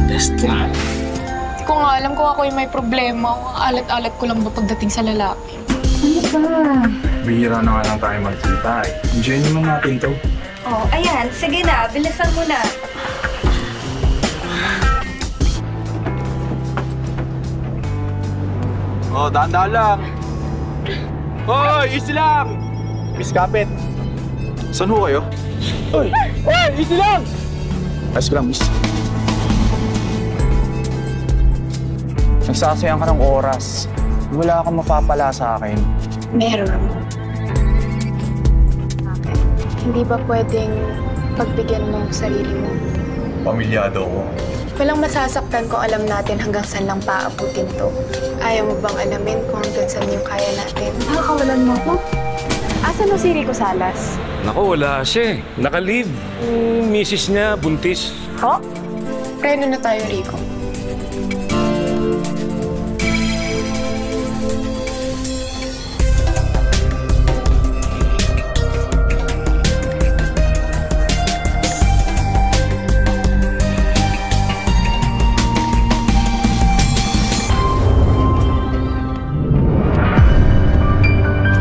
Best na. Hindi ko nga alam kung ako yung may problema. Alat-alat ko lang ba pagdating sa lalaki? Ano ba? Bihira na nga lang tayo magkita eh. Enjoy naman natin to. Oh, ayan. Sige na. Bilisan mo na. Oh, dahan-dahan lang. Hoy, easy lang! Miss Kapit. Saan ho kayo? Uy! Uy! Easy lang! Ayos ko lang, miss. Nagsasayang ka ng oras. Wala kang mapapala sa akin. Meron. Hindi ba pwedeng pagbigyan mo ang sarili mo? Pamilyado ko. Walang masasaktan kung alam natin hanggang saan lang paabutin to. Ayaw mo bang alamin kung hanggang saan yung kaya natin? Nakakawalan mo ako? Asan mo si Rico Salas? Naku, wala siya eh. Naka-leave. Yung misis niya, buntis. Ho? Preno na tayo, Rico.